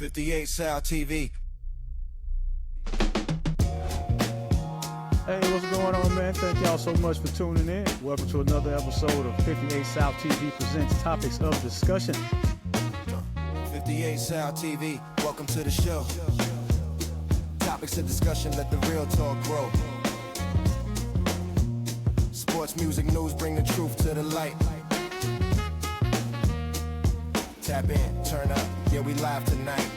58South TV. Hey, what's going on, man? Thank y'all so much for tuning in. Welcome to another episode of 58South TV presents Topics of Discussion. 58South TV, welcome to the show. Topics of discussion, let the real talk grow. Sports, music, news, bring the truth to the light. Tap in, turn up, yeah, we live tonight.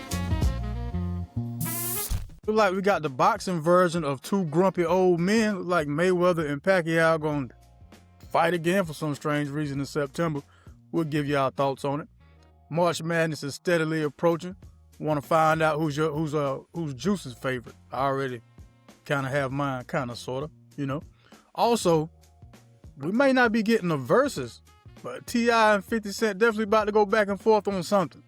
Look like we got the boxing version of two grumpy old men. Look like Mayweather and Pacquiao going to fight again for some strange reason in September. We'll give you our thoughts on it. March Madness is steadily approaching. Want to find out who's Juice's favorite. I already kind of have mine, kind of, sort of, you know. Also, we may not be getting the verses, but T.I. and 50 Cent definitely about to go back and forth on something.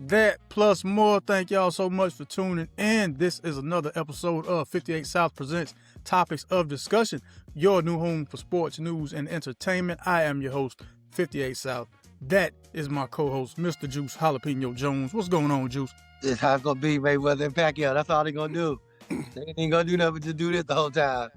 That plus more. Thank y'all so much for tuning in. This is another episode of 58 South presents Topics of Discussion, your new home for sports, news, and entertainment. I am your host, 58 South. That is my co-host, Mr. Juice Jalapeno Jones. What's going on, Juice? This how it's gonna be, Mayweather and Pacquiao. That's all they're gonna do. They ain't gonna do nothing but just do this the whole time.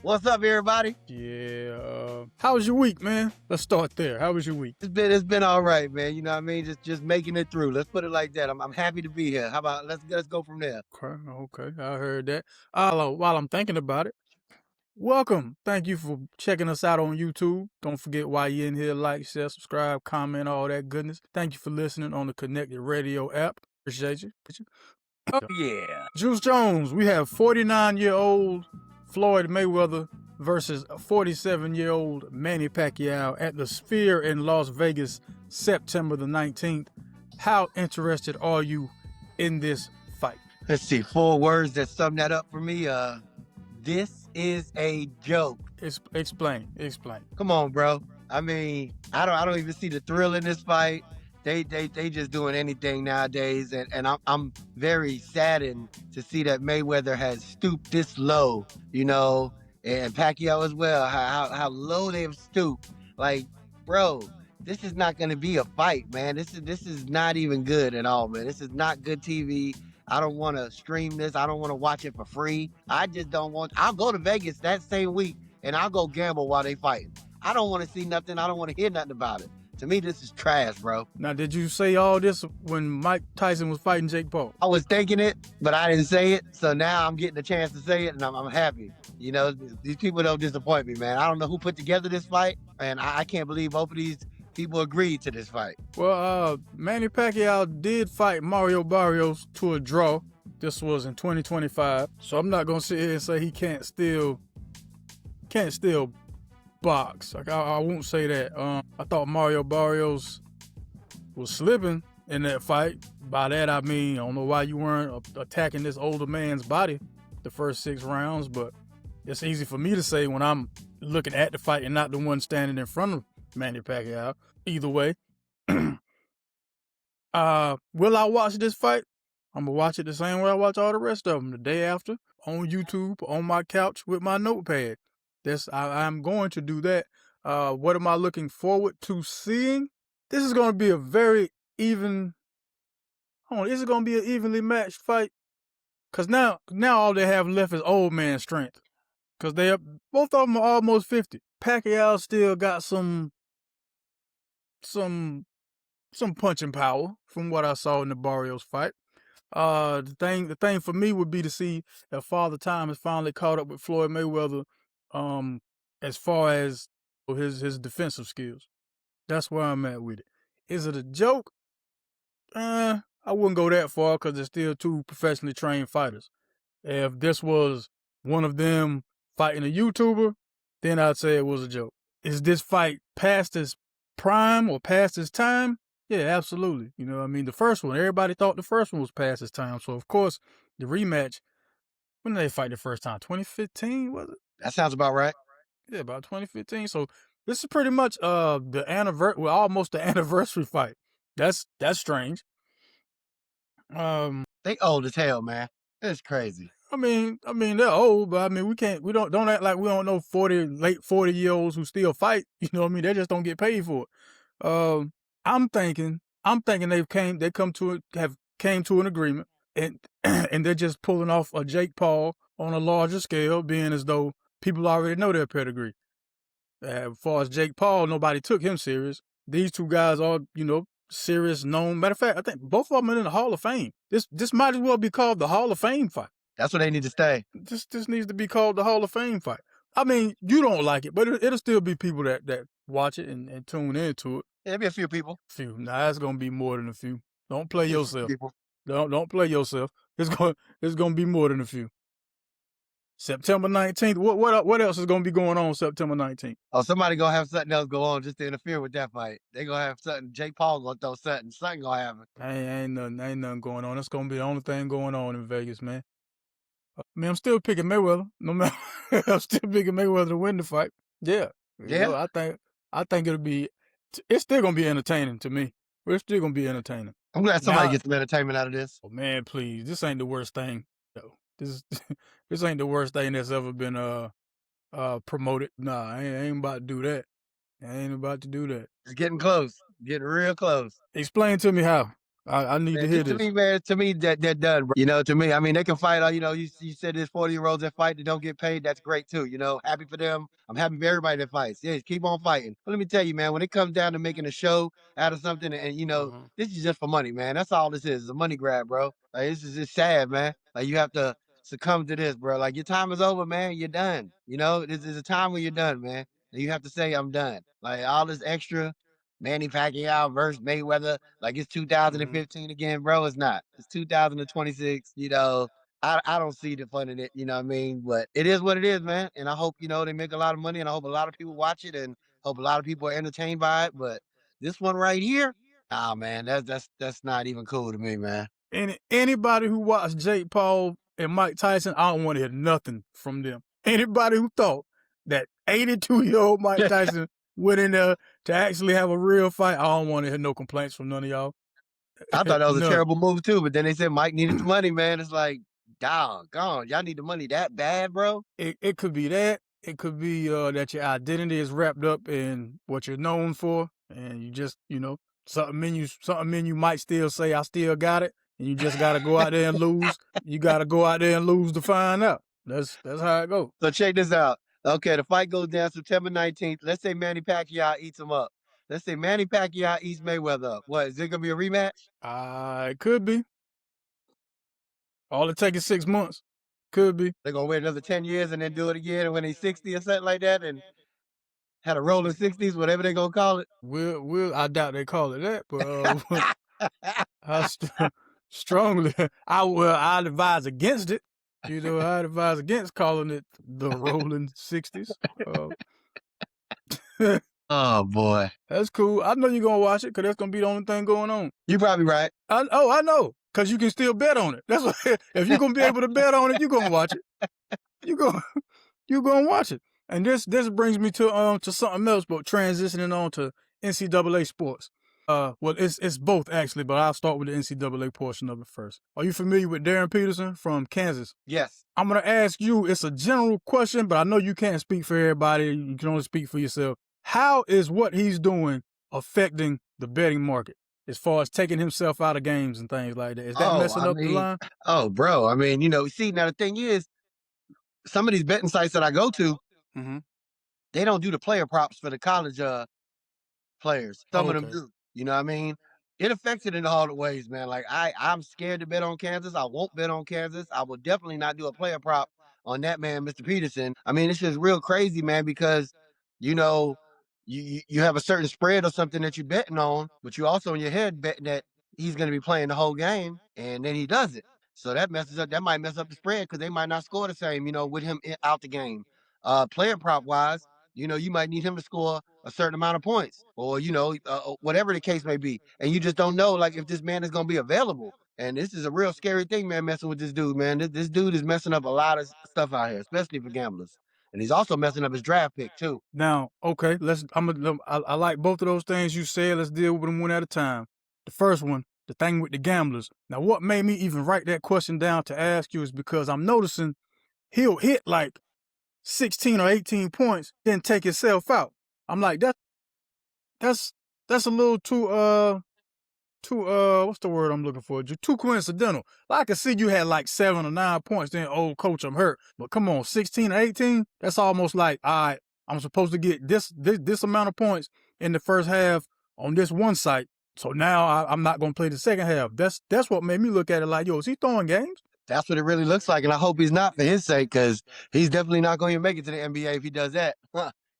What's up, everybody? Yeah. How was your week, man? Let's start there. How was your week? It's been all right, man. You know what I mean? Just making it through. Let's put it like that. I'm happy to be here. How about let's go from there? Okay. I heard that. While I'm thinking about it, welcome. Thank you for checking us out on YouTube. Don't forget while you're in here, like, share, subscribe, comment, all that goodness. Thank you for listening on the Connected Radio app. Appreciate you. Oh, yeah. Juice Jones, we have 49-year-old Floyd Mayweather versus 47-year-old Manny Pacquiao at the Sphere in Las Vegas, September the 19th. How interested are you in this fight? Let's see, 4 words that sum that up for me. This is a joke. Explain. Come on, bro. I mean, I don't even see the thrill in this fight. They just doing anything nowadays, and I'm very saddened to see that Mayweather has stooped this low, you know, and Pacquiao as well. How low they've stooped. Like, bro, this is not gonna be a fight, man. This is not even good at all, man. This is not good TV. I don't want to stream this. I don't want to watch it for free. I just don't want. I'll go to Vegas that same week and I'll go gamble while they fight. I don't want to see nothing. I don't want to hear nothing about it. To me, this is trash, bro. Now, did you say all this when Mike Tyson was fighting Jake Paul? I was thinking it, but I didn't say it. So now I'm getting a chance to say it, and I'm happy. You know, these people don't disappoint me, man. I don't know who put together this fight, and I can't believe both of these people agreed to this fight. Well, Manny Pacquiao did fight Mario Barrios to a draw. This was in 2025. So I'm not going to sit here and say he can't still box. Like, I won't say that. I thought Mario Barrios was slipping in that fight. By that I mean, I don't know why you weren't attacking this older man's body the first 6 rounds, but it's easy for me to say when I'm looking at the fight and not the one standing in front of Manny Pacquiao. Either way, will I watch this fight? I'm gonna watch it the same way I watch all the rest of them, the day after, on YouTube, on my couch with my notepad. I'm going to do that. What am I looking forward to seeing? This is going to be a very even. This is going to be an evenly matched fight. Cause now all they have left is old man strength. Cause both of them are almost 50. Pacquiao still got some punching power from what I saw in the Barrios fight. The thing for me would be to see if Father Time has finally caught up with Floyd Mayweather. As far as his defensive skills. That's where I'm at with it. Is it a joke? I wouldn't go that far because they're still 2 professionally trained fighters. If this was one of them fighting a YouTuber, then I'd say it was a joke. Is this fight past its prime or past its time? Yeah, absolutely. You know what I mean? The first one, everybody thought the first one was past its time. So, of course, the rematch, when did they fight the first time? 2015, was it? That sounds about right. Yeah, about 2015. So this is pretty much the anniversary, almost the anniversary fight. That's strange. They old as hell, man. It's crazy. I mean they're old, but I mean we don't act like we don't know late 40-year-olds who still fight. You know what I mean? They just don't get paid for it. I'm thinking have came to an agreement, and and they're just pulling off a Jake Paul on a larger scale, being as though people already know their pedigree. As far as Jake Paul, nobody took him serious. These two guys are, serious, known. Matter of fact, I think both of them are in the Hall of Fame. This might as well be called the Hall of Fame fight. That's what they need to stay. This needs to be called the Hall of Fame fight. I mean, you don't like it, but it'll still be people that watch it and tune into it. There'll be a few people. Nah, it's gonna be more than a few. Don't play yourself. People. Don't play yourself. It's gonna be more than a few. September 19th. What else is gonna be going on September 19th? Oh, somebody gonna have something else go on just to interfere with that fight. They gonna have something. Jake Paul gonna throw something. Something gonna happen. Ain't nothing going on. That's gonna be the only thing going on in Vegas, man. I'm still picking Mayweather. No matter, I'm still picking Mayweather to win the fight. Yeah. Yeah. I think it'll be. It's still gonna be entertaining to me. It's still gonna be entertaining. I'm glad somebody gets some entertainment out of this. Oh man, please! This ain't the worst thing. No, this ain't the worst thing that's ever been promoted. Nah, I ain't about to do that. I ain't about to do that. It's getting close. Getting real close. Explain to me how. I need to hear this. To me, they're done, bro. To me, I mean, they can fight. You said there's 40-year-olds that fight that don't get paid. That's great too. Happy for them. I'm happy for everybody that fights. Yeah, keep on fighting. But let me tell you, man, when it comes down to making a show out of something, and this is just for money, man. That's all this is. It's a money grab, bro. Like, this is just sad, man. Like, you have to succumb to this, bro. Like, your time is over, man. You're done. This is a time when you're done, man. And you have to say, I'm done. Like, all this extra. Manny Pacquiao versus Mayweather, like it's 2015 again, bro. It's not. It's 2026. I don't see the fun in it. You know what I mean? But it is what it is, man. And I hope they make a lot of money, and I hope a lot of people watch it, and hope a lot of people are entertained by it. But this one right here, man, that's not even cool to me, man. Anybody who watched Jake Paul and Mike Tyson, I don't want to hear nothing from them. Anybody who thought that 82-year-old Mike Tyson went in there to actually have a real fight, I don't want to hear no complaints from none of y'all. I thought that was a terrible move too, but then they said Mike needed the money, man. It's like, doggone, y'all need the money that bad, bro? It could be that. It could be that your identity is wrapped up in what you're known for, and you just, something you might still say, I still got it, and you just got to go out there and lose. You got to go out there and lose to find out. That's how it goes. So check this out. Okay, the fight goes down September 19th. Let's say Manny Pacquiao eats him up. Let's say Manny Pacquiao eats Mayweather up. What, is it going to be a rematch? It could be. All it takes is 6 months. Could be. They're going to wait another 10 years and then do it again when he's 60 or something like that, and had a rolling 60s, whatever they're going to call it. I doubt they call it that, but I strongly, I'd advise against it. I'd advise against calling it the rolling 60s. Oh, boy. That's cool. I know you're going to watch it because that's going to be the only thing going on. You're probably right. I know. Because you can still bet on it. That's what, if you're going to be able to bet on it, you're going to watch it. You're going to watch it. And this brings me to something else, but transitioning on to NCAA sports. Well, it's both actually, but I'll start with the NCAA portion of it first. Are you familiar with Darren Peterson from Kansas? Yes. I'm going to ask you, it's a general question, but I know you can't speak for everybody. You can only speak for yourself. How is what he's doing affecting the betting market as far as taking himself out of games and things like that? Is that messing up the line? Oh, bro. I mean, see, now the thing is, some of these betting sites that I go to, they don't do the player props for the college players. Some of them do. You know what I mean? It affects it in all the ways, man. Like, I'm scared to bet on Kansas. I won't bet on Kansas. I will definitely not do a player prop on that man, Mr. Peterson. I mean, it's just real crazy, man, because, you have a certain spread or something that you're betting on, but you also in your head betting that he's going to be playing the whole game, and then he doesn't. So that might mess up the spread because they might not score the same, with him out the game. Player prop wise, you might need him to score a certain amount of points or, whatever the case may be. And you just don't know, like, if this man is going to be available. And this is a real scary thing, man, messing with this dude, man. This dude is messing up a lot of stuff out here, especially for gamblers. And he's also messing up his draft pick, too. Now, okay, I like both of those things you said. Let's deal with them one at a time. The first one, the thing with the gamblers. Now, what made me even write that question down to ask you is because I'm noticing he'll hit like 16 or 18 points, then take himself out. I'm like, that's a little too what's the word I'm looking for? Too coincidental. I can see you had like 7 or 9 points. Then, oh, coach, I'm hurt. But come on, 16 or 18. That's almost like, all right, I'm supposed to get this amount of points in the first half on this one site. So now I'm not gonna play the second half. That's what made me look at it like, yo, is he throwing games? That's what it really looks like, and I hope he's not for his sake, because he's definitely not going to make it to the NBA if he does that.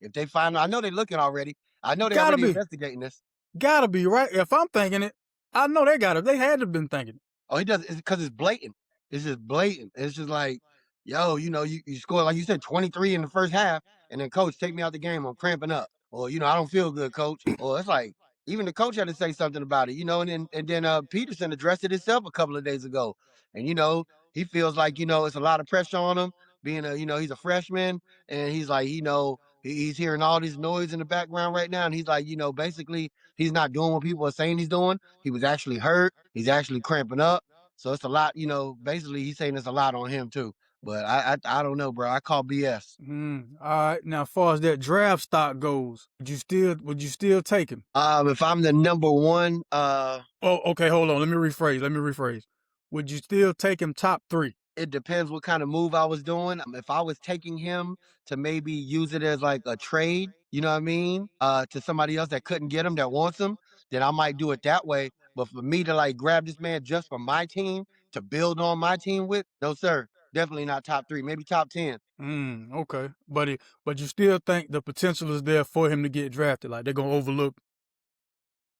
If they find, I know they're looking already. I know they're Gotta already be. investigating this. Gotta be, right? If I'm thinking it, I know they got it. They had to have been thinking it. Oh, he does, because it's blatant. It's just blatant. It's just like, yo, you score, like you said, 23 in the first half, and then coach, take me out the game. I'm cramping up. Or, I don't feel good, coach. Or it's like, even the coach had to say something about it, and then Peterson addressed it himself a couple of days ago. And, he feels like, it's a lot of pressure on him, being he's a freshman, and he's like, he's hearing all this noise in the background right now. And he's like, basically, he's not doing what people are saying he's doing. He was actually hurt. He's actually cramping up. So it's a lot, basically he's saying it's a lot on him too. But I don't know, bro. I call BS. All right. Now, as far as that draft stock goes, would you still take him? If I'm the number one, Oh, okay. Hold on. Let me rephrase. Would you still take him top 3? it depends what kind of move I was doing. If I was taking him to maybe use it as like a trade, you know what I mean? To somebody else that couldn't get him, that wants him, then I might do it that way. But for me to like grab this man just for my team to build on my team with, no sir, definitely not top 3, maybe top 10. Okay. But you still think the potential is there for him to get drafted? Like they're gonna overlook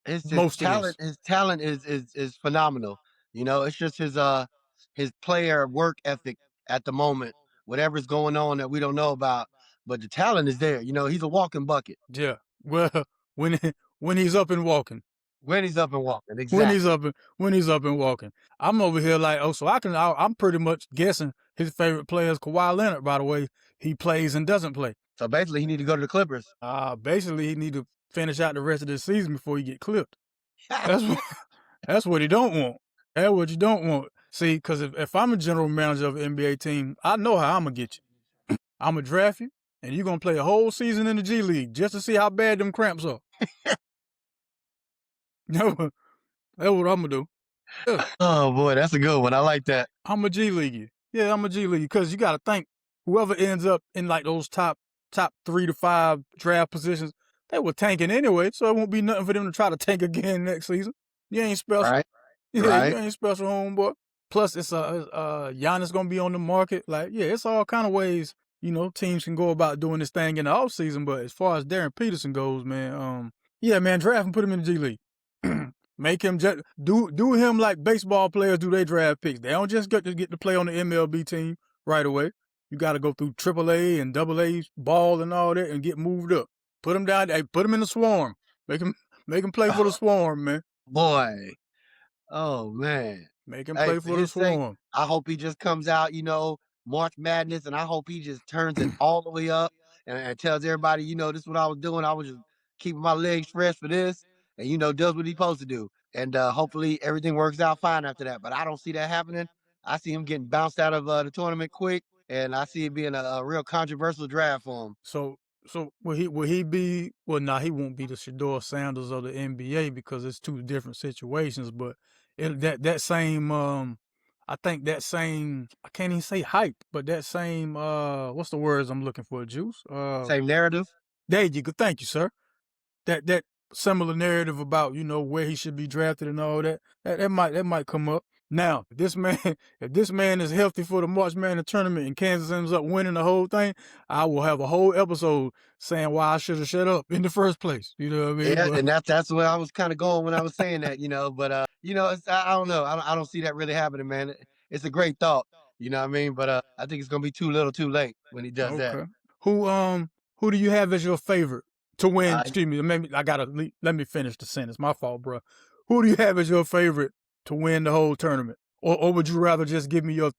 His most of talent, this? his talent is phenomenal. It's just his player work ethic at the moment. Whatever's going on that we don't know about, but the talent is there. He's a walking bucket Yeah. Well, when when he's up and walking. when he's up and walking. When Exactly. he's up and walking. I'm over here like, oh, so I'm pretty much guessing his favorite player is Kawhi Leonard, by the way he plays and doesn't play. So basically, he need to go to the Clippers. Basically he need to finish out the rest of the season before he get clipped. That's what that's what he don't want. That's what you don't want. See, because if I'm a general manager of an NBA team, I know how I'm gonna get you. I'm gonna draft you, and you're gonna play a whole season in the G League just to see how bad them cramps are. That's what I'm gonna do. Yeah. Oh boy, that's a good one. I like that. I'm a G League. Yeah, I'm a G League because you got to think whoever ends up in like those top 3 to 5 draft positions, they were tanking anyway, so it won't be nothing for them to try to tank again next season. You ain't special. Right. Yeah, Right. you ain't special, homeboy. Plus, it's Giannis gonna be on the market. Like, yeah, it's all kind of ways teams can go about doing this thing in the off season. But as far as Darren Peterson goes, man, yeah, man, draft him, put him in the G League. Make him do him like baseball players do their draft picks. They don't just get to play on the MLB team right away. You got to go through AAA and AA ball and all that and get moved up. Put him down. Hey, put him in the Swarm. Make him play for the Swarm, man. Boy. Oh man. Make him Hey, play for for the his sake, Swarm. I hope he just comes out, March Madness, and I hope he just turns it all the way up and tells everybody, this is what I was doing. I was just keeping my legs fresh for this, and does what he's supposed to do. And hopefully everything works out fine after that. But I don't see that happening. I see him getting bounced out of the tournament quick, and I see it being a real controversial draft for him. So will he be? Well, nah, he won't be the Shador Sanders of the NBA because it's two different situations. But that same I think that same, I can't even say hype, but that same what's the words I'm looking for? Juice. Same narrative. There you go. Thank you, sir. That similar narrative about where he should be drafted and all that might come up. Now, if this man is healthy for the March Madness tournament and Kansas ends up winning the whole thing, I will have a whole episode saying why I should have shut up in the first place. You know what I mean? Yeah, and that's where I was kind of going when I was saying that, But I don't know. I don't see that really happening, man. It's a great thought, you know what I mean? But I think it's gonna be too little, too late when he does that. Okay. Who do you have as your favorite to win? Uh, Excuse me. Let me finish the sentence. My fault, bro. Who do you have as your favorite to win the whole tournament? Or would you rather just give me your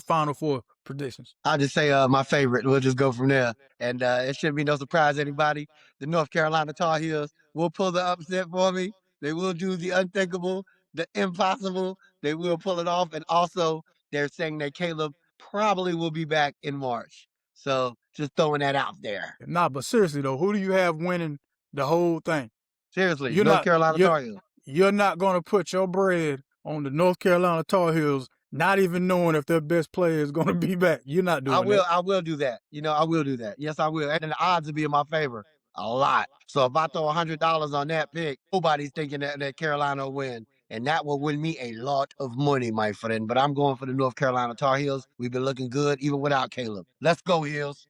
Final Four predictions? I'll just say my favorite. We'll just go from there. And it shouldn't be no surprise to anybody. The North Carolina Tar Heels will pull the upset for me. They will do the unthinkable, the impossible. They will pull it off. And also, they're saying that Caleb probably will be back in March. So just throwing that out there. Nah, but seriously though, who do you have winning the whole thing? Seriously, You're North not Carolina you're, Tar Heels. you're not going to put your bread on the North Carolina Tar Heels, not even knowing if their best player is going to be back. You're not doing that. I will do that. I will do that. Yes, I will. And the odds will be in my favor a lot. So if I throw $100 on that pick, nobody's thinking that Carolina will win. And that will win me a lot of money, my friend. But I'm going for the North Carolina Tar Heels. We've been looking good even without Caleb. Let's go, Heels.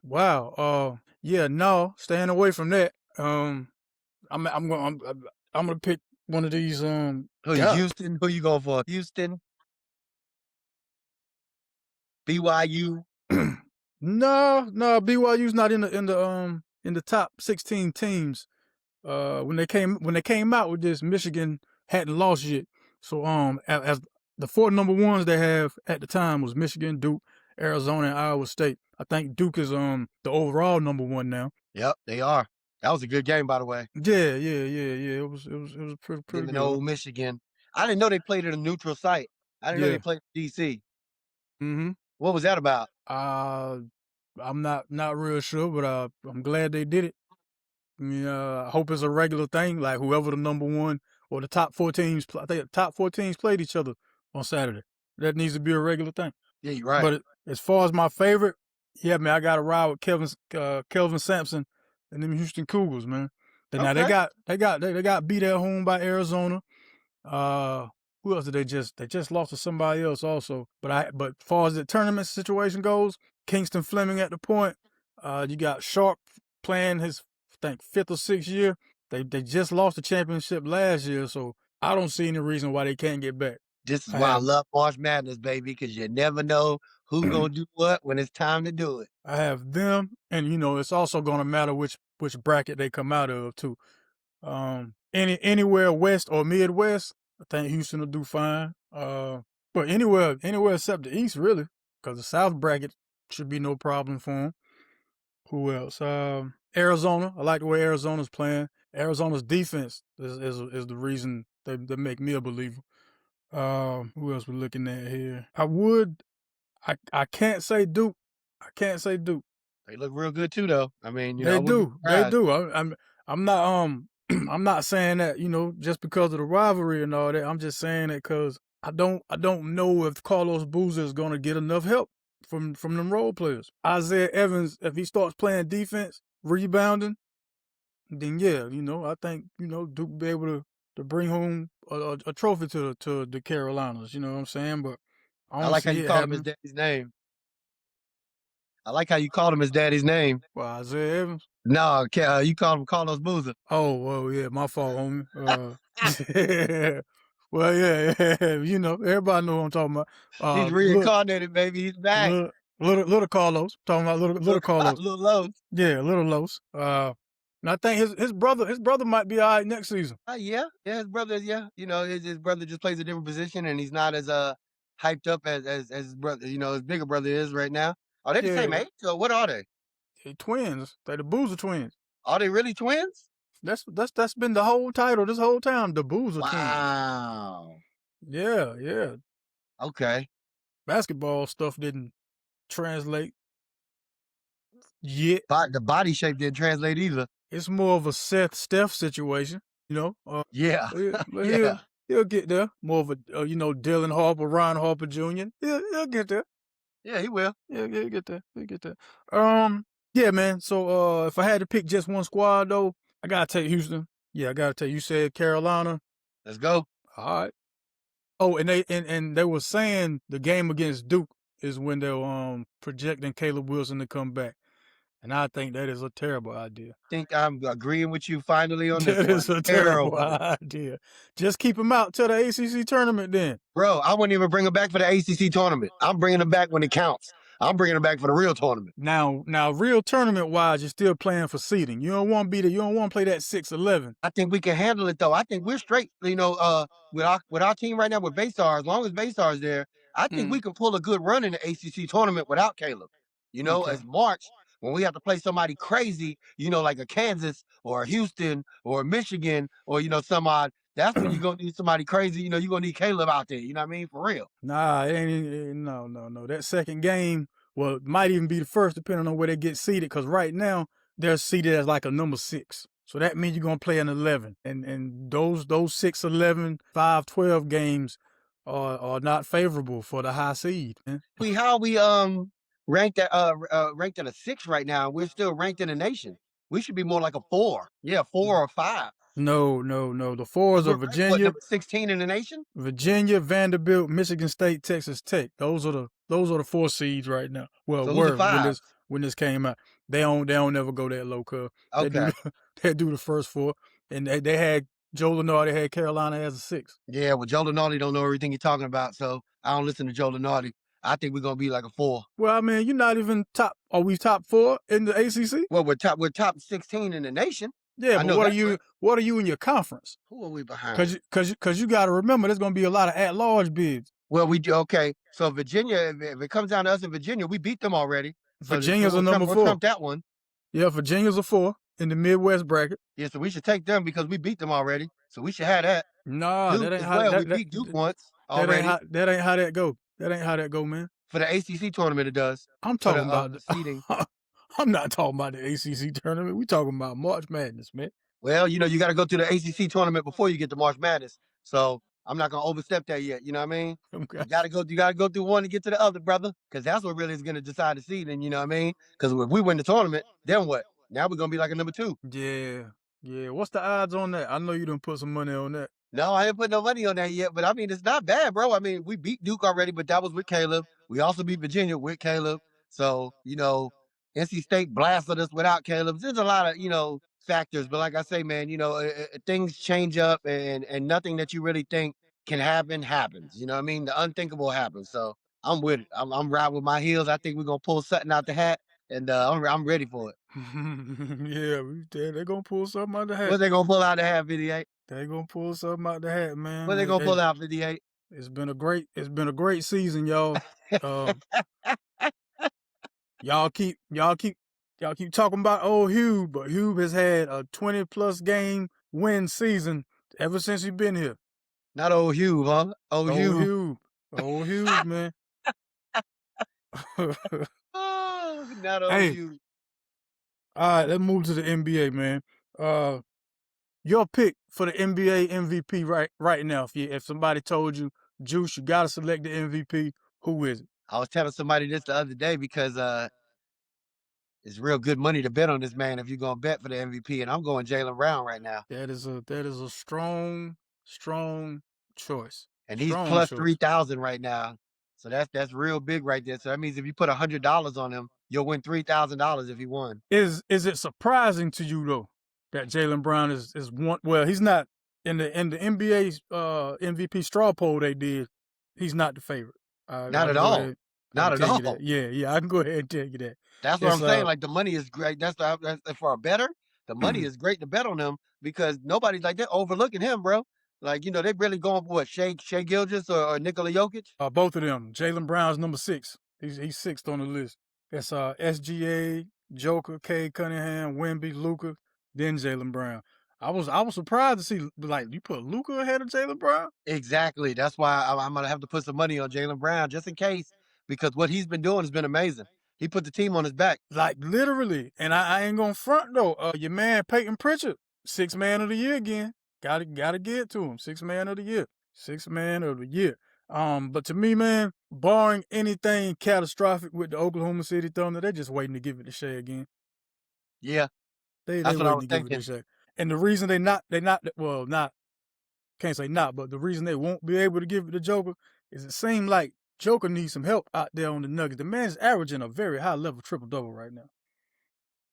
Wow. Yeah, no, staying away from that. I'm gonna pick one of these. Houston? Who you going for? Houston? BYU? No, BYU's not in the top 16 teams. When they came out with this, Michigan hadn't lost yet. So as the four number ones they have at the time was Michigan, Duke, Arizona, and Iowa State. I think Duke is the overall number one now. Yep, they are. That was a good game, by the way. Yeah. It was pretty Even good. old Michigan. I didn't know they played at a neutral site. I didn't know they played in DC. Mm-hmm. What was that about? I'm not real sure, but I'm glad they did it. I mean, I hope it's a regular thing. Like whoever the number one or the top four teams, I think the top four teams played each other on Saturday. That needs to be a regular thing. Yeah, you're right. But as far as my favorite, yeah, man, I got to ride with Kelvin Sampson and them Houston Cougars, man. Now they got beat at home by Arizona. Who else did they just lost to somebody else also? But as far as the tournament situation goes, Kingston Fleming at the point. You got Sharp playing his fifth or sixth year. They just lost the championship last year, so I don't see any reason why they can't get back. This is why I love March Madness, baby, because you never know who's gonna do what when it's time to do it. I have them, and it's also gonna matter which bracket they come out of too. Anywhere west or Midwest, I think Houston will do fine. But anywhere except the East, really, because the South bracket should be no problem for them. Who else? Arizona. I like the way Arizona's playing. Arizona's defense is the reason they make me a believer. Who else we're looking at here? I can't say Duke. They look real good too, though. I mean, they do. I'm not I'm not saying that just because of the rivalry and all that. I'm just saying it because I don't know if Carlos Boozer is gonna get enough help from them role players. Isaiah Evans, if he starts playing defense, rebounding, then yeah, I think Duke will be able to bring home a trophy to the Carolinas. You know what I'm saying? But I like how you called him his daddy's name. I like how you called him his daddy's name. Well, Isaiah Evans? No, you called him Carlos Boozer. Oh, well, yeah, my fault, homie. Well, yeah, everybody know what I'm talking about. He's reincarnated, baby. He's back. Little Carlos. Talking about little Carlos. Little Los. Yeah, little Los. And I think his brother might be all right next season. Yeah, his brother, yeah. His brother just plays a different position, and he's not as hyped up as his brother, his bigger brother is right now. Are they the same age? So what are they? They're twins. They're the Boozer twins. Are they really twins? That's been the whole title this whole time. The Boozer twins. Wow. Yeah. Okay. Basketball stuff didn't translate yet. But the body shape didn't translate either. It's more of a Steph situation, Yeah. Yeah. He'll get there. More of a Dylan Harper, Ron Harper Jr. He'll get there. Yeah, he will. Yeah, he'll get there. Yeah, man. So if I had to pick just one squad though, I gotta take Houston. Yeah, I gotta take. You said Carolina. Let's go. All right. Oh, and they were saying the game against Duke is when they're projecting Caleb Wilson to come back. And I think that is a terrible idea. I think I'm agreeing with you finally on this. That is a terrible idea. Just keep him out till the ACC tournament then. Bro, I wouldn't even bring him back for the ACC tournament. I'm bringing him back when it counts. I'm bringing him back for the real tournament. Now, real tournament-wise, you're still playing for seeding. You don't want to be there. You don't want to play that 6-11. I think we can handle it, though. I think we're straight, with our team right now with Baystar. As long as Baystar is there, I think we can pull a good run in the ACC tournament without Caleb. As March, when we have to play somebody crazy, like a Kansas or a Houston or a Michigan or, some odd, that's when you're going to need somebody crazy. You're going to need Caleb out there. You know what I mean? For real. Nah, it ain't. No. That second game, well, it might even be the first, depending on where they get seeded, because right now they're seeded as like a number 6. So that means you're gonna play an 11, and those 6-11, 5-12 games are not favorable for the high seed. Man. How we ranked at ranked at a 6 right now? We're still ranked in the nation. We should be more like a 4. Yeah, 4 or 5. No. The fours We're are ranked, what, Virginia, number 16 in the nation? Vanderbilt, Michigan State, Texas Tech. Those are the 4 seeds right now. Well, So who's the were five? when this came out. They don't never go that low, cuz. Okay. They do the first 4, and they had Joe Lenard. They had Carolina as a 6. Yeah, well, Joe Lenardi don't know everything you're talking about, so I don't listen to Joe Lenardi. I think we're gonna be like a 4. Well, I mean, you're not even top. Are we top 4 in the ACC? Well, we're top 16 in the nation. Yeah, I but know what are that you? much. What are you in your conference? Who are we behind? Cause you got to remember, there's gonna be a lot of at-large bids. Well, we do okay. So Virginia, if it comes down to us in Virginia, we beat them already. So Virginia's we'll a number 4. We'll trump that one. Yeah, Virginia's a 4 in the Midwest bracket. Yeah, so we should take them because we beat them already. So we should have that. Nah, Duke that ain't as how. well. We beat Duke once already. That ain't how that go. That ain't how that go, man. For the ACC tournament, it does. I'm For talking about the seeding. I'm not talking about the ACC tournament. We talking about March Madness, man. Well, you got to go to the ACC tournament before you get to March Madness. So I'm not gonna overstep that yet. You know what I mean? Okay. You gotta go through one to get to the other, brother. Because that's what really is gonna decide the seeding. You know what I mean? Because if we win the tournament, then what? Now we're gonna be like a number 2. Yeah. What's the odds on that? I know you done put some money on that. No, I ain't put no money on that yet. But I mean, it's not bad, bro. I mean, we beat Duke already, but that was with Caleb. We also beat Virginia with Caleb. So NC State blasted us without Caleb. There's a lot of factors, but like I say, man, things change up, and nothing that you really think can happen happens. You know what I mean? The unthinkable happens. So I'm with it. I'm riding with my heels. I think we're gonna pull something out the hat, and I'm ready for it. Yeah, they're gonna pull something out the hat. What they gonna pull out the hat, 58? They gonna pull something out the hat, man. What they gonna pull out, 58? It's been a great season, y'all. Y'all keep talking about old Hubert, but Hubert has had a 20+ game win season ever since he's been here. Not old Hugh, huh? Old Hugh, man. Not old Hugh. All right, let's move to the NBA, man. Your pick for the NBA MVP right now. If somebody told you, Juice, you gotta select the MVP, who is it? I was telling somebody this the other day because it's real good money to bet on this man if you're gonna bet for the MVP, and I'm going Jaylen Brown right now. That is a strong choice. And he's plus 3,000 right now, so that's real big right there. So that means if you put $100 on him, you'll win $3,000 if he won. Is it surprising to you though that Jaylen Brown is one? Well, he's not in the NBA MVP straw poll they did. He's not the favorite. Not at all. Not at all. Yeah, I can go ahead and tell you that. That's what I'm saying. Like, the money is great. That's for a better. The money is great to bet on him because nobody's like they're overlooking him, bro. Like, they're really going for what, Shai Gilgeous or Nikola Jokic? Both of them. Jaylen Brown's number 6. He's 6th on the list. That's SGA, Joker, Cade Cunningham, Wemby, Luka, then Jaylen Brown. I was surprised to see, like, you put Luka ahead of Jaylen Brown? Exactly. That's why I'm gonna have to put some money on Jaylen Brown just in case, because what he's been doing has been amazing. He put the team on his back. Like, literally. And I ain't gonna front though. Your man Peyton Pritchard, 6th man of the year again. Gotta get it to him. 6th man of the year. 6th man of the year. But to me, man, barring anything catastrophic with the Oklahoma City Thunder, they're just waiting to give it to Shai again. Yeah. They waiting to give it to Shai. And the reason can't say not, but the reason they won't be able to give it to Joker is it seems like Joker needs some help out there on the Nuggets. The man's averaging a very high level triple-double right now.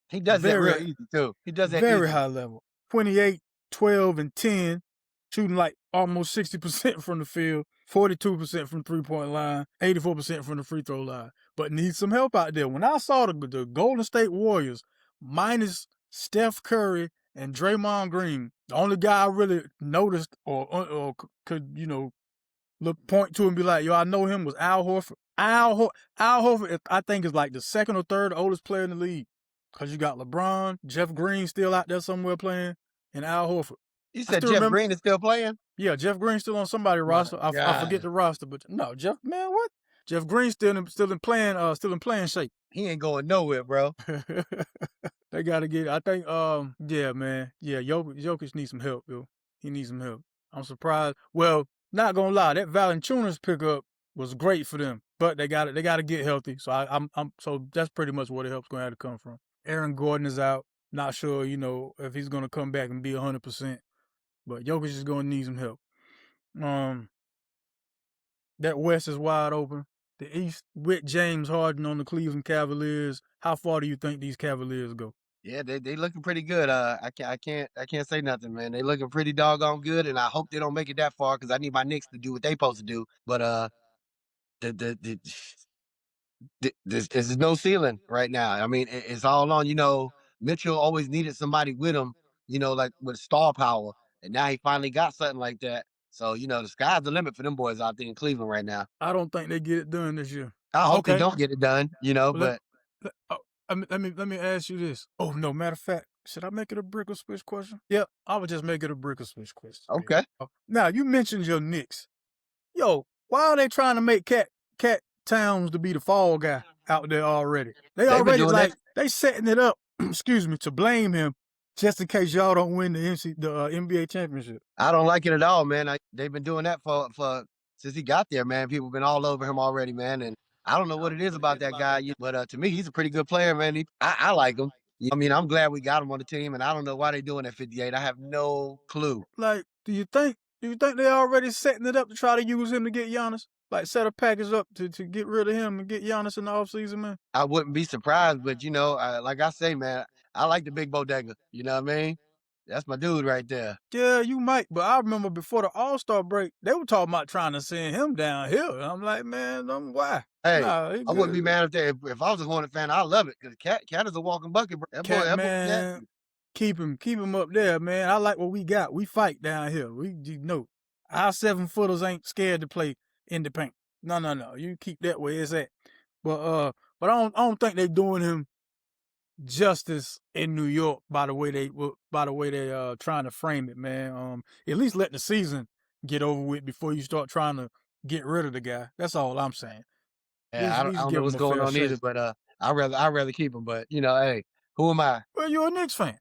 He does that real easy, too. He does that very easy. high level. 28, 12, and 10, shooting like almost 60% from the field, 42% from the three-point line, 84% from the free throw line. But needs some help out there. When I saw the Golden State Warriors minus Steph Curry and Draymond Green, the only guy I really noticed or could, point to and be like, yo, I know him, was Al Horford. Al Horford, I think, is like the 2nd or 3rd oldest player in the league. Because you got LeBron, Jeff Green still out there somewhere playing, and Al Horford. You said Jeff Green is still playing? Yeah, Jeff Green's still on somebody's roster. I forget the roster, but no, Jeff, man, what? Jeff Green's still in playing shape. He ain't going nowhere, bro. They gotta get. I think. Yeah, man. Yeah, Jokic needs some help, yo. He needs some help. I'm surprised. Well, not gonna lie, that Valanciunas pickup was great for them, but they got to get healthy. So so that's pretty much where the help's gonna have to come from. Aaron Gordon is out. Not sure, if he's gonna come back and be 100%. But Jokic is gonna need some help. That West is wide open. The East with James Harden on the Cleveland Cavaliers. How far do you think these Cavaliers go? Yeah, they looking pretty good. I can't say nothing, man. They looking pretty doggone good, and I hope they don't make it that far because I need my Knicks to do what they supposed to do. But there's no ceiling right now. I mean, it's all on. Mitchell always needed somebody with him. Like with star power, and now he finally got something like that. So the sky's the limit for them boys out there in Cleveland right now. I don't think they get it done this year. I hope they don't get it done. But let me ask you this. Oh no, matter of fact, should I make it a brick or switch question? Yep, I would just make it a brick or switch question. Okay. Now you mentioned your Knicks. Yo, why are they trying to make Cat Towns to be the fall guy out there already? They already they setting it up. Excuse me, to blame him just in case y'all don't win the NBA championship. I don't like it at all, man. They've been doing that for since he got there, man. People have been all over him already, man. And I don't know what it is about that guy, but to me, he's a pretty good player, man. I like him. I mean, I'm glad we got him on the team, and I don't know why they're doing that 58. I have no clue. Like, do you think they're already setting it up to try to use him to get Giannis? Like, set a package up to get rid of him and get Giannis in the offseason, man? I wouldn't be surprised, but, like I say, man, I like the big bodega. You know what I mean? That's my dude right there. Yeah, you might, but I remember before the All-Star break, they were talking about trying to send him down here. And I'm like, man, why? Hey, I wouldn't be mad if I was a Hornet fan. I love it because Cat is a walking bucket, bro. That boy, keep him up there, man. I like what we got. We fight down here. Our 7-footers ain't scared to play in the paint. No. You keep that where it's at. But I don't think they doing him justice in New York by the way they trying to frame it, man. At least let the season get over with before you start trying to get rid of the guy. That's all I'm saying. Yeah, I don't know what's going on either, but I'd rather keep him. But hey, who am I? Well, you're a Knicks fan.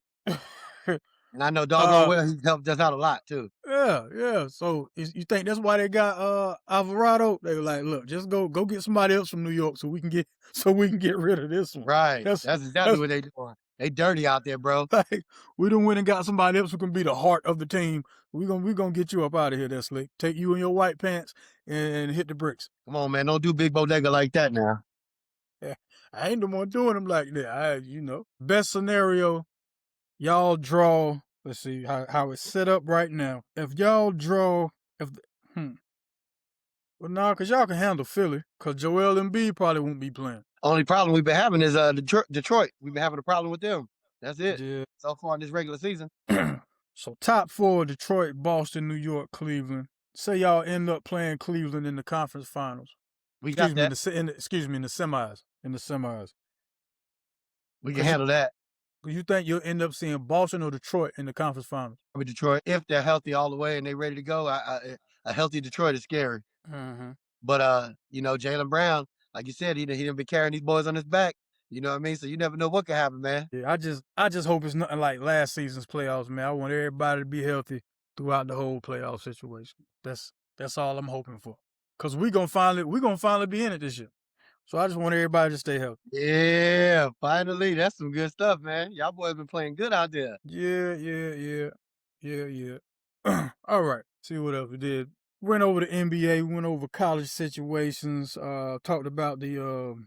And I know doggone well he helped us out a lot too. Yeah. So you think that's why they got Alvarado? They were like, look, just go get somebody else from New York so we can get rid of this one. Right. That's exactly what they doing. They dirty out there, bro. Like, we done went and got somebody else who can be the heart of the team. We gonna get you up out of here, that slick. Take you in your white pants and hit the bricks. Come on, man. Don't do big bodega like that now. Yeah, I ain't the one doing them like that. Best scenario, y'all draw. Let's see how it's set up right now. If y'all draw, well, because y'all can handle Philly, because Joel Embiid probably won't be playing. Only problem we've been having is Detroit. We've been having a problem with them. That's it. Yeah. So far in this regular season. So top 4: Detroit, Boston, New York, Cleveland. Say y'all end up playing Cleveland in the conference finals. We got that. In the semis. In the semis. We can handle that. You think you'll end up seeing Boston or Detroit in the conference finals? With Detroit, if they're healthy all the way and they're ready to go, a healthy Detroit is scary. Mm-hmm. But Jaylen Brown, like you said, he done been carrying these boys on his back. You know what I mean? So you never know what can happen, man. Yeah, I just hope it's nothing like last season's playoffs, man. I want everybody to be healthy throughout the whole playoff situation. That's all I'm hoping for. Cause we gonna finally be in it this year. So I just want everybody to stay healthy. Yeah, finally. That's some good stuff, man. Y'all boys been playing good out there. Yeah. All right. See what else we did. Went over the NBA, went over college situations, talked about the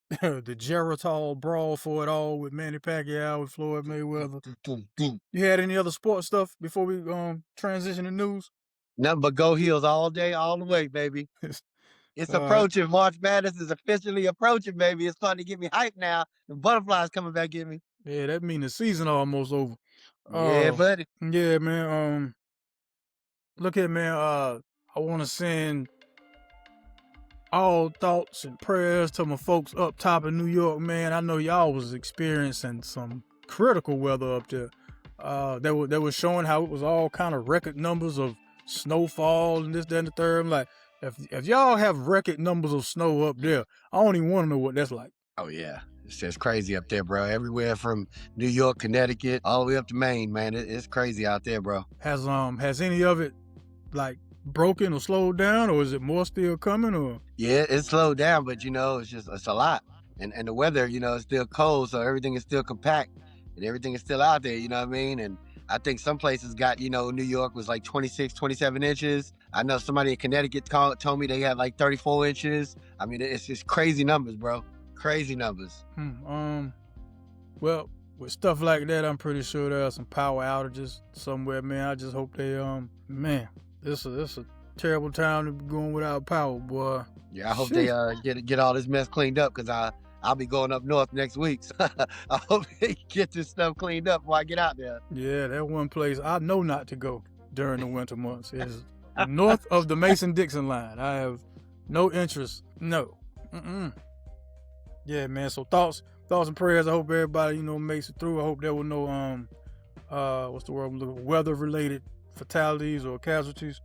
the Geritol brawl for it all with Manny Pacquiao with Floyd Mayweather. You had any other sports stuff before we transition to news? Nothing but go heels all day, all the way, baby. It's approaching. March Madness is officially approaching, baby. It's starting to get me hyped now. The butterflies coming back at me. Yeah, that means the season almost over. Yeah, buddy. Yeah, man. Look at, man, I want to send all thoughts and prayers to my folks up top in New York, man. I know y'all was experiencing some critical weather up there. They were showing how it was all kind of record numbers of snowfall and this, that, and the third. I'm like, if y'all have record numbers of snow up there, I don't even want to know what that's like. Oh, yeah. It's just crazy up there, bro. Everywhere from New York, Connecticut, all the way up to Maine, man. It's crazy out there, bro. Has any of it like broken or slowed down, or is it more still coming? Or Yeah, it's slowed down, but it's a lot. And the weather, is still cold, so everything is still compact and everything is still out there, you know what I mean? And I think some places got, New York was like 26, 27 inches. I know somebody in Connecticut told me they had like 34 inches. I mean, it's just crazy numbers, bro. Crazy numbers. Well, with stuff like that, I'm pretty sure there are some power outages somewhere, man. I just hope they, man, this a terrible time to be going without power, boy. Yeah, I hope they get all this mess cleaned up, because I'll be going up north next week. So I hope they get this stuff cleaned up before I get out there. Yeah, that one place I know not to go during the winter months is north of the Mason-Dixon line. I have no interest. No. Yeah, man. So thoughts and prayers. I hope everybody, makes it through. I hope there were no what's the word? Weather-related fatalities or casualties.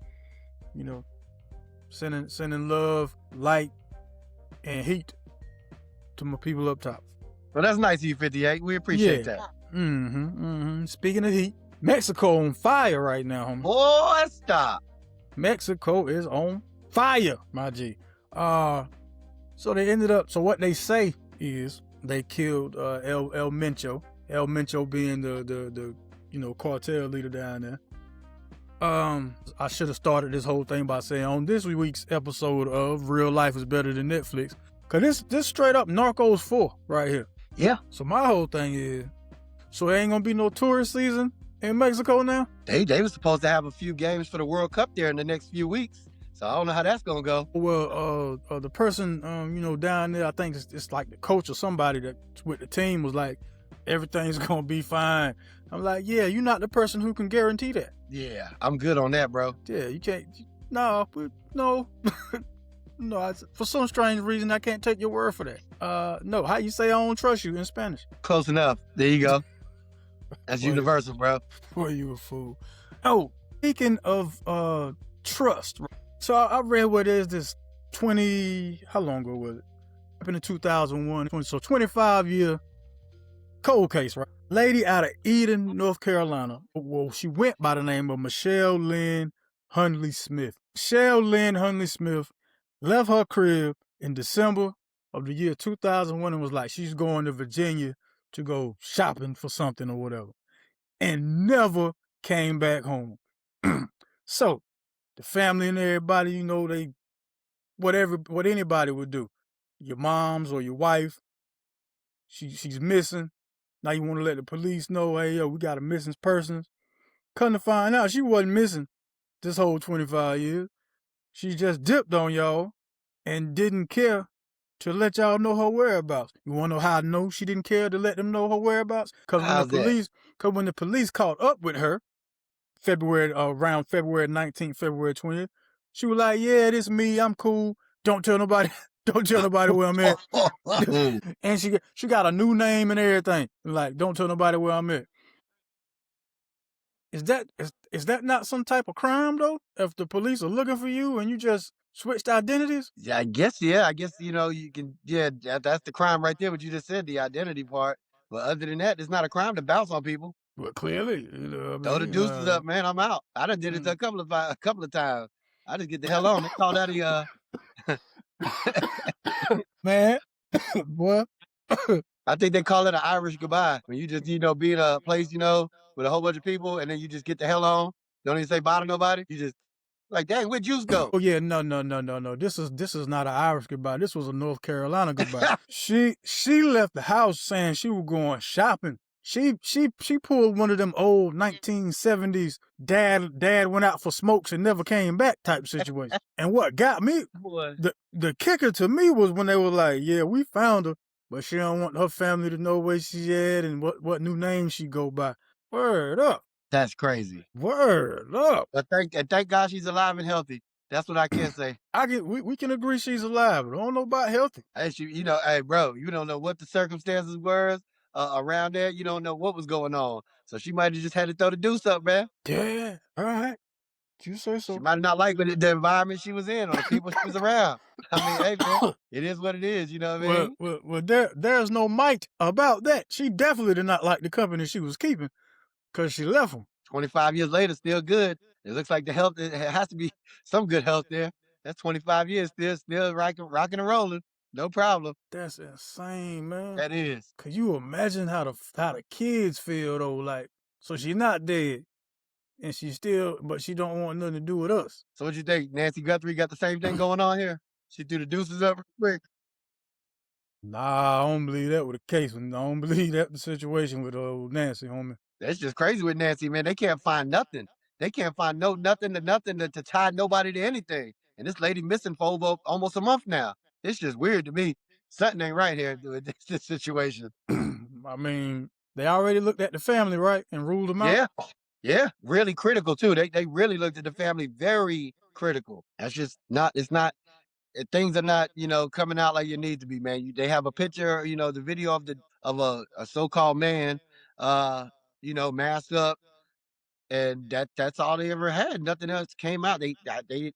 Sending love, light, and heat to my people up top. Well, that's nice of you, 58. We appreciate that. Speaking of heat, Mexico on fire right now, homie. Boy, stop. Mexico is on fire, my G. So they ended up. So what they say is they killed El Mencho. El Mencho being the cartel leader down there. I should have started this whole thing by saying on this week's episode of Real Life is Better Than Netflix, cause this straight up Narcos 4 right here. Yeah. So my whole thing is, so there ain't gonna be no tourist season in Mexico now? They were supposed to have a few games for the World Cup there in the next few weeks. So I don't know how that's gonna go. Well, the person, down there, I think it's like the coach or somebody that's with the team was like, everything's gonna be fine. I'm like, yeah, you're not the person who can guarantee that. Yeah, I'm good on that, bro. Yeah, you can't. No. No, for some strange reason, I can't take your word for that. No, how you say I don't trust you in Spanish? Close enough. There you go. That's universal, bro. Boy, you a fool. Oh, speaking of trust, so I read what is this 20, how long ago was it? Happened in 2001, so 25-year cold case, right? Lady out of Eden, North Carolina. Well, she went by the name of Michelle Lynn Hundley Smith. Michelle Lynn Hundley Smith left her crib in December of the year 2001 and was like, she's going to Virginia to go shopping for something or whatever, and never came back home. So the family and everybody, they what anybody would do. Your mom's or your wife, she's missing. Now you want to let the police know, hey, yo, we got a missing person. Come to find out, she wasn't missing this whole 25 years. She just dipped on y'all and didn't care to let y'all know her whereabouts. You want to know how I know she didn't care to let them know her whereabouts? Because when the police caught up with her, around February 19th, February 20th, she was like, yeah, this me, I'm cool. Don't tell nobody. Don't tell nobody where I'm at. And she got a new name and everything. Like, don't tell nobody where I'm at. Is that not some type of crime though? If the police are looking for you and you just switched identities? Yeah, I guess you can. Yeah, that's the crime right there. What you just said, the identity part. But other than that, it's not a crime to bounce on people. Well, clearly, throw the deuces up, man. I'm out. I done did it a couple of times. I just get the hell on. They call that man, boy. I think they call it an Irish goodbye. When you just, be in a place, with a whole bunch of people, and then you just get the hell on. Don't even say bye to nobody. You just, like, dang, where'd Juice go? Oh yeah, no. This is not an Irish goodbye. This was a North Carolina goodbye. She left the house saying she was going shopping. She pulled one of them old 1970s dad went out for smokes and never came back type situation. And what got me, the kicker to me was when they were like, yeah, we found her, but she don't want her family to know where she's at and what new name she go by. Word up. That's crazy. Word up. But thank God she's alive and healthy. That's what I can say. We can agree she's alive, but I don't know about healthy. Hey, hey, bro, you don't know what the circumstances were around there. You don't know what was going on. So she might have just had to throw the deuce up, man. Yeah, all right. You say so. She might not like the environment she was in or the people she was around. I mean, hey man, it is what it is. You know what I mean? Well, there's no might about that. She definitely did not like the company she was keeping because she left them. 25 years later, still good. It looks like the health, it has to be some good health there. That's 25 years, still rocking and rolling. No problem. That's insane, man. That is. Could you imagine how the kids feel though? Like, so she's not dead, and but she don't want nothing to do with us. So what you think? Nancy Guthrie got the same thing going on here? She threw the deuces up real quick. Nah, I don't believe that was the case. I don't believe that the situation with Nancy, homie. That's just crazy with Nancy, man. They can't find nothing. They can't find nothing to tie nobody to anything. And this lady missing for over almost a month now. It's just weird to me. Something ain't right here with this situation. I mean, they already looked at the family, right, and ruled them out. Yeah, really critical too. They really looked at the family very critical. That's just not. It's not. Things are not, coming out like you need to be, man. They have a picture, the video of a so-called man, masked up, and that's all they ever had. Nothing else came out. They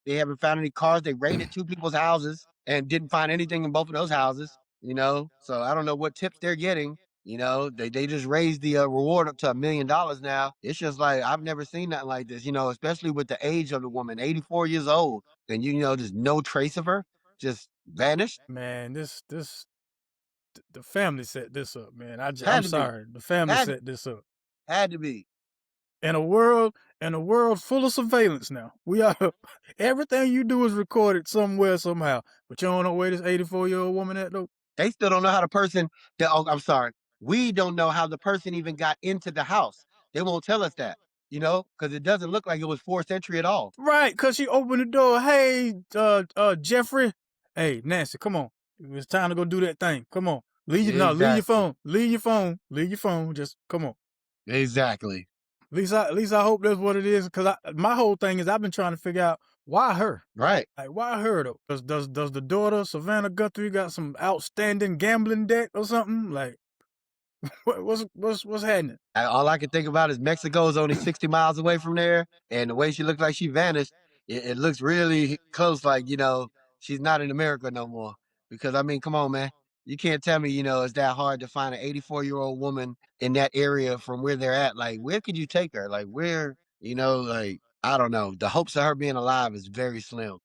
haven't found any cars. They raided 2 people's houses and didn't find anything in both of those houses. So I don't know what tips they're getting. They just raised the reward up to $1 million now. It's just like I've never seen nothing like this. Especially with the age of the woman, 84 years old, and there's no trace of her, just vanished. Man, the family set this up, man. I'm sorry, the family set this up. Had to be. In a world full of surveillance now, everything you do is recorded somewhere somehow. But you don't know where this 84-year-old woman at though. They still don't know how the person. I'm sorry. We don't know how the person even got into the house. They won't tell us that, because it doesn't look like it was forced entry at all. Right, because she opened the door. Hey, Jeffrey. Hey, Nancy, come on. It's time to go do that thing. Come on. Leave your phone. Leave your phone. Just come on. Exactly. At least I hope that's what it is. Because my whole thing is I've been trying to figure out why her. Right. Like why her though? Does the daughter Savannah Guthrie got some outstanding gambling debt or something? Like what's happening? All I can think about is Mexico is only 60 miles away from there, and the way she looked like she vanished, it looks really close. Like she's not in America no more. Because I mean, come on, man. You can't tell me, it's that hard to find an 84-year-old woman in that area from where they're at. Like, where could you take her? Like, where, like, I don't know. The hopes of her being alive is very slim.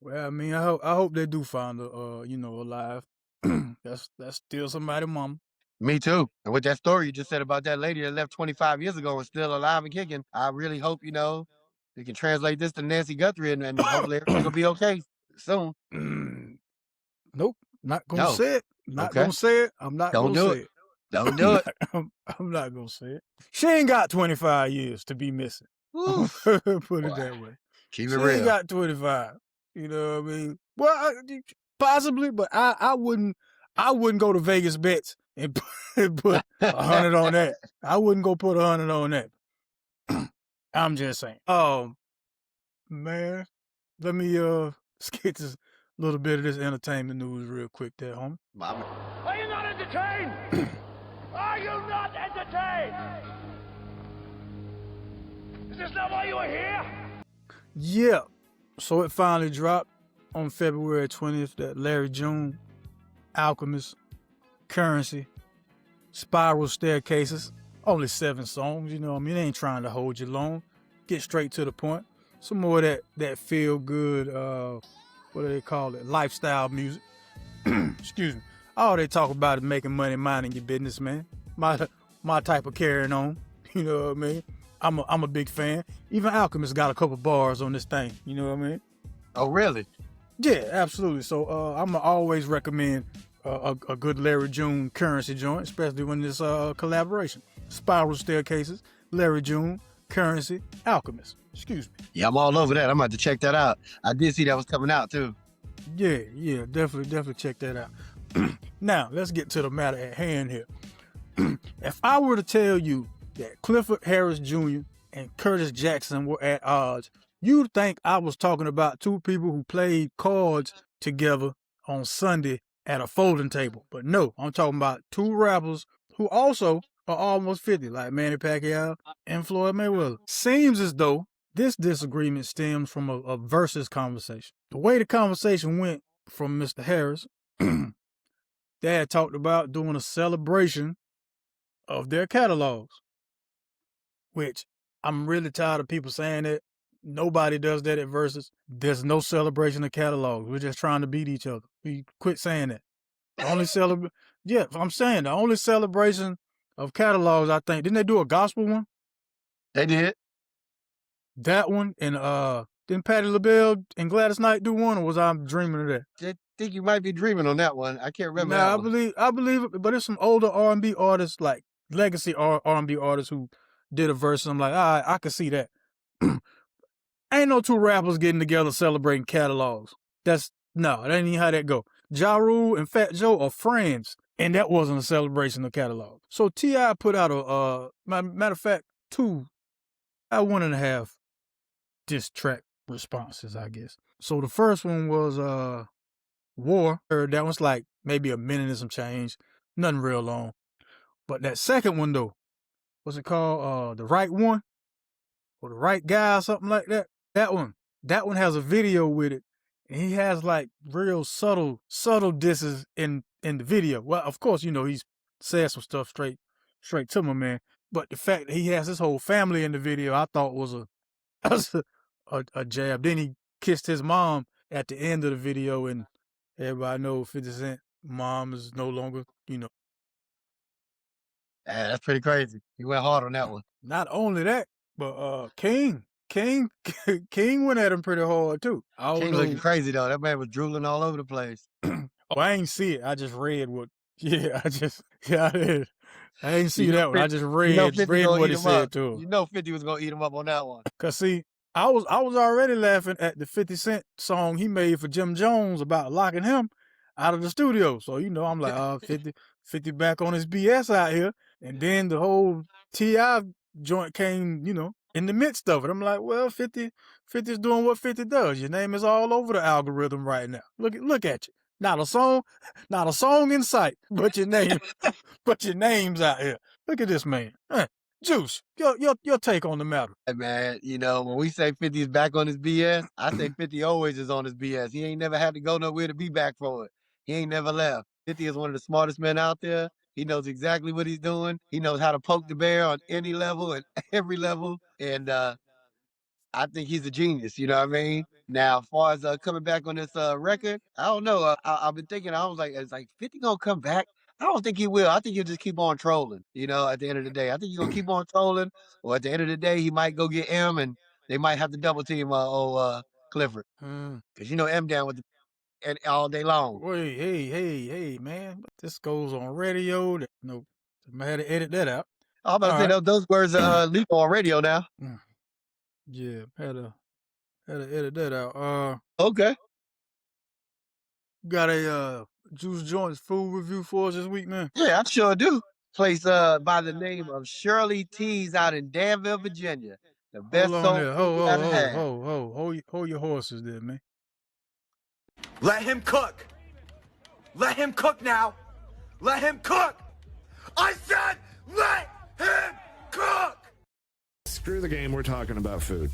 Well, I mean, I hope they do find her, alive. That's still somebody's mama. Me too. And with that story you just said about that lady that left 25 years ago and still alive and kicking, I really hope, we can translate this to Nancy Guthrie and hopefully everything will be okay soon. Nope. Not gonna say it. Not gonna say it. I'm not Don't gonna do say it. Don't do it. I'm not gonna say it. She ain't got 25 years to be missing. Put it that way. Keep she it real. Ain't got 25. You know what I mean? Well, possibly, but I wouldn't go to Vegas bets and put 100 on that. I wouldn't go put 100 on that. I'm just saying. Man, let me get this little bit of this entertainment news real quick there, homie. Are you not entertained? Are you not entertained? Is this not why you are here? Yeah. So it finally dropped on February 20th that Larry June, Alchemist, Currency, Spiral Staircases, only 7 songs, you know what I mean? They ain't trying to hold you long. Get straight to the point. Some more of that feel good, what do they call it? Lifestyle music. Excuse me. All they talk about is making money, minding your business, man. My type of carrying on. You know what I mean? I'm a big fan. Even Alchemist got a couple bars on this thing. You know what I mean? Oh, really? Yeah, absolutely. So I'm going to always recommend a good Larry June Currency joint, especially when it's a collaboration. Spiral Staircases, Larry June, Currency, Alchemist. Excuse me. Yeah, I'm all over that. I'm about to check that out. I did see that was coming out, too. Yeah, definitely check that out. Now, let's get to the matter at hand here. If I were to tell you that Clifford Harris Jr. and Curtis Jackson were at odds, you'd think I was talking about 2 people who played cards together on Sunday at a folding table. But no, I'm talking about 2 rappers who also are almost 50, like Manny Pacquiao and Floyd Mayweather. Seems as though This disagreement stems from a versus conversation. The way the conversation went from Mr. Harris, they had talked about doing a celebration of their catalogs, which I'm really tired of people saying that. Nobody does that at versus. There's no celebration of catalogs. We're just trying to beat each other. We quit saying that. The only yeah, I'm saying the only celebration of catalogs, I think, didn't they do a gospel one? They did. That one, and didn't Patti LaBelle and Gladys Knight do one, or was I dreaming of that? I think you might be dreaming on that one. I can't remember Nah, that one. I believe it, but it's some older R&B artists, like legacy R&B artists who did a verse, and I'm like, all right, I can see that. Ain't no two rappers getting together celebrating catalogs. That ain't even how that go. Ja Rule and Fat Joe are friends, and that wasn't a celebration of catalogs. So T.I. put out matter of fact, 1.5 diss track responses, I guess. So the first one was War. That one's like maybe a minute and some change. Nothing real long. But that second one though, what's it called? The Right One? Or The Right Guy or something like that. That one has a video with it. And he has like real subtle disses in the video. Well, of course, he's said some stuff straight to my man. But the fact that he has his whole family in the video, I thought was a jab. Then he kissed his mom at the end of the video, and everybody knows 50 Cent mom is no longer, Yeah, that's pretty crazy. He went hard on that one. Not only that, but King went at him pretty hard too. King looking crazy though. That man was drooling all over the place. I ain't see it. I just read what. Yeah, I did. I ain't see that one. I just read what he said to him. 50 was gonna eat him up on that one. Cause see, I was already laughing at the 50 Cent song he made for Jim Jones about locking him out of the studio. So I'm like, 50 back on his BS out here, and then the whole T.I. joint came, in the midst of it. I'm like, well, 50's doing what 50 does. Your name is all over the algorithm right now. Look at you. Not a song in sight, but your name's out here. Look at this man. Juice, your take on the matter. Hey man, when we say 50 is back on his BS, I say 50 always is on his BS. He ain't never had to go nowhere to be back for it. He ain't never left. 50 is one of the smartest men out there. He knows exactly what he's doing. He knows how to poke the bear on any level and every level. And I think he's a genius, you know what I mean? Now, as far as coming back on this record, I don't know. I've been thinking, I was like, is 50 gonna come back? I don't think he will. I think he'll just keep on trolling, at the end of the day. I think he's gonna keep on trolling, or at the end of the day, he might go get M and they might have to double team old Clifford. Because M down with and all day long. Wait, hey, man. This goes on radio. No, I had to edit that out. I'm about to say those words leap on radio now. Yeah, had to edit that out. Okay. Got a Juice Joint's food review for us this week, man? Yeah, I sure do. Place by the name of Shirley Teas out in Danville, Virginia. The best soul food I've had. Hold your horses there, man. Let him cook. Let him cook now. Let him cook. I said let him cook. Screw the game, we're talking about food.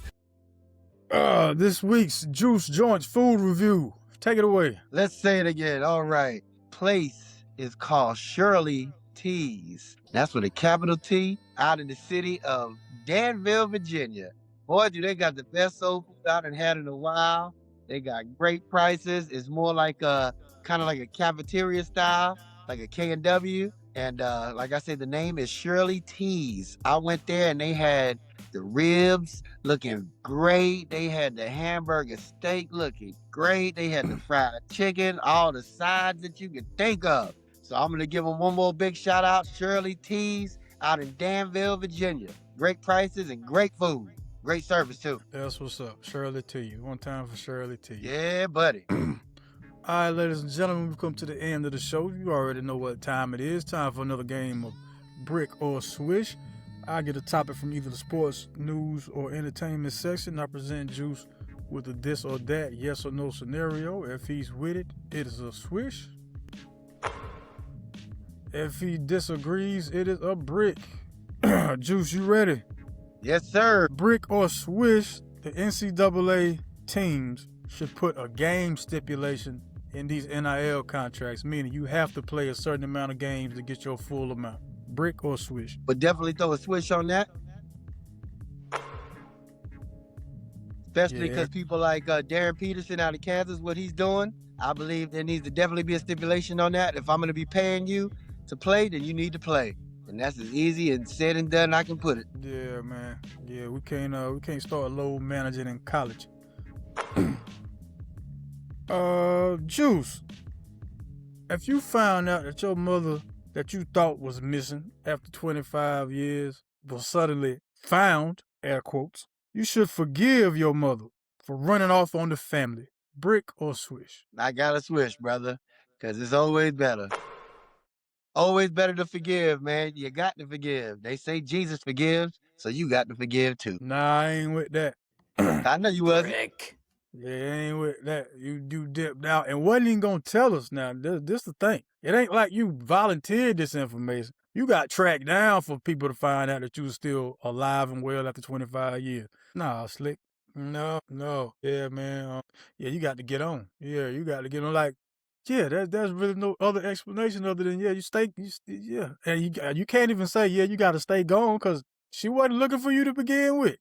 This week's Juice Joint's food review. Take it away. Let's say it again. All right. Place is called Shirley Teas. That's with a capital T, out in the city of Danville, Virginia. Boy, do they got the best soul food I done had in a while. They got great prices. It's more like kind of like a cafeteria style, like a K&W. And like I said, the name is Shirley Teas. I went there and they had the ribs looking great. They had the hamburger steak looking great. They had the fried chicken, all the sides that you could think of. So I'm going to give them one more big shout out. Shirley Teas out in Danville, Virginia. Great prices and great food. Great service too. That's what's up. Shirley T. One time for Shirley T. Yeah, buddy. All right, ladies and gentlemen, we've come to the end of the show. You already know what time it is. Time for another game of Brick or Swish. I get a topic from either the sports, news, or entertainment section. I present Juice with a this or that, yes or no scenario. If he's with it, it is a swish. If he disagrees, it is a brick. Juice, you ready? Yes, sir. Brick or swish, The NCAA teams should put a game stipulation in these NIL contracts, meaning you have to play a certain amount of games to get your full amount. Brick or swish? But definitely throw a switch on that. Especially because people like Darren Peterson out of Kansas, what he's doing, I believe there needs to definitely be a stipulation on that. If I'm going to be paying you to play, then you need to play. And that's as easy and said and done I can put it. Yeah, man. Yeah, we can't start load managing in college. Juice. If you found out that your mother that you thought was missing after 25 years was suddenly found, air quotes, you should forgive your mother for running off on the family. Brick or swish? I got to swish, brother, because it's always better. Always better to forgive, man. You got to forgive. They say Jesus forgives, so you got to forgive too. Nah, I ain't with that. I know you wasn't. Brick. Yeah, I ain't with that. You dipped out and wasn't even gonna tell us now. This the thing. It ain't like you volunteered this information. You got tracked down for people to find out that you was still alive and well after 25 years. Nah, Slick. No. Yeah, man. Yeah, you got to get on. Yeah, you got to get on. Like, yeah, there's really no other explanation other than, yeah. And you can't even say, yeah, you got to stay gone because she wasn't looking for you to begin with.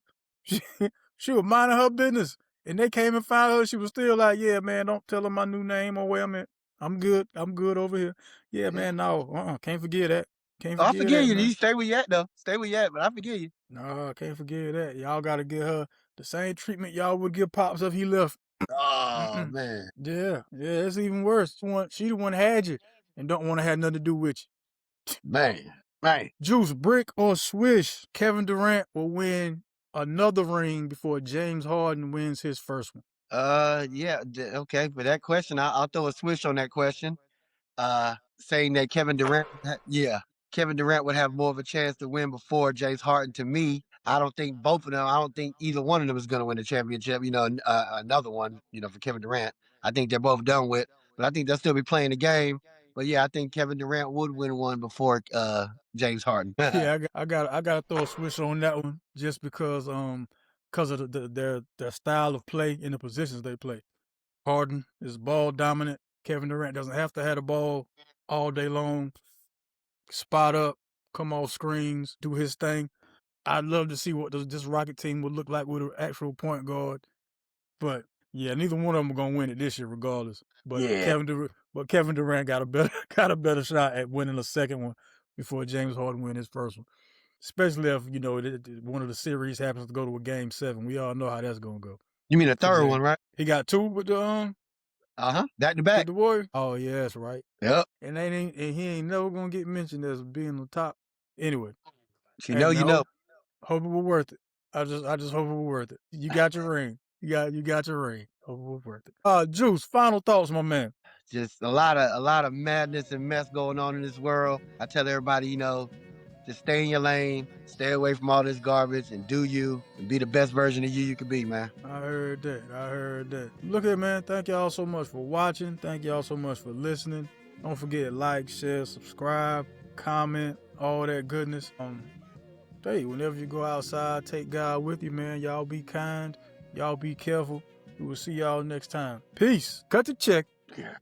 She was minding her business. And they came and found her. She was still like, yeah, man, don't tell her my new name or where I'm at. I'm good over here. Yeah, man, no. Can't forget that. I forgive you. Man. You stay where you at, though. Stay where you at, but I forgive you. No, I can't forget that. Y'all got to give her the same treatment y'all would give Pops if he left. Oh, man. Yeah, it's even worse. She the one had you and don't want to have nothing to do with you. Man. Juice, brick or swish, Kevin Durant will win another ring before James Harden wins his first one. Yeah, okay. For that question, I'll throw a switch on that question. Saying that Kevin Durant would have more of a chance to win before James Harden. To me, I don't think both of them. I don't think either one of them is going to win the championship. Another one. For Kevin Durant. I think they're both done with, but I think they'll still be playing the game. But yeah, I think Kevin Durant would win one before James Harden. Yeah, I got to throw a switch on that one just because of their style of play and the positions they play. Harden is ball dominant. Kevin Durant doesn't have to have the ball all day long. Spot up, come off screens, do his thing. I'd love to see what this Rocket team would look like with an actual point guard. But yeah, neither one of them are gonna win it this year, regardless. But yeah. Kevin Durant got a better shot at winning the second one before James Harden win his first one. Especially if one of the series happens to go to a Game 7. We all know how that's gonna go. You mean a third one, right? He got two with the back to back. With the Warriors. Oh yeah, that's right. Yep. And he ain't never gonna get mentioned as being on top. Anyway, you know. Hope it was worth it. I just hope it was worth it. You got your ring. You got your ring. Hope it was worth it. Juice. Final thoughts, my man. Just a lot of madness and mess going on in this world. I tell everybody, just stay in your lane, stay away from all this garbage, and do you, and be the best version of you can be, man. I heard that. Look at man, thank y'all so much for watching. Thank y'all so much for listening. Don't forget, like, share, subscribe, comment, all that goodness. Hey, whenever you go outside, take God with you, man. Y'all be kind. Y'all be careful. We will see y'all next time. Peace. Cut the check. Yeah.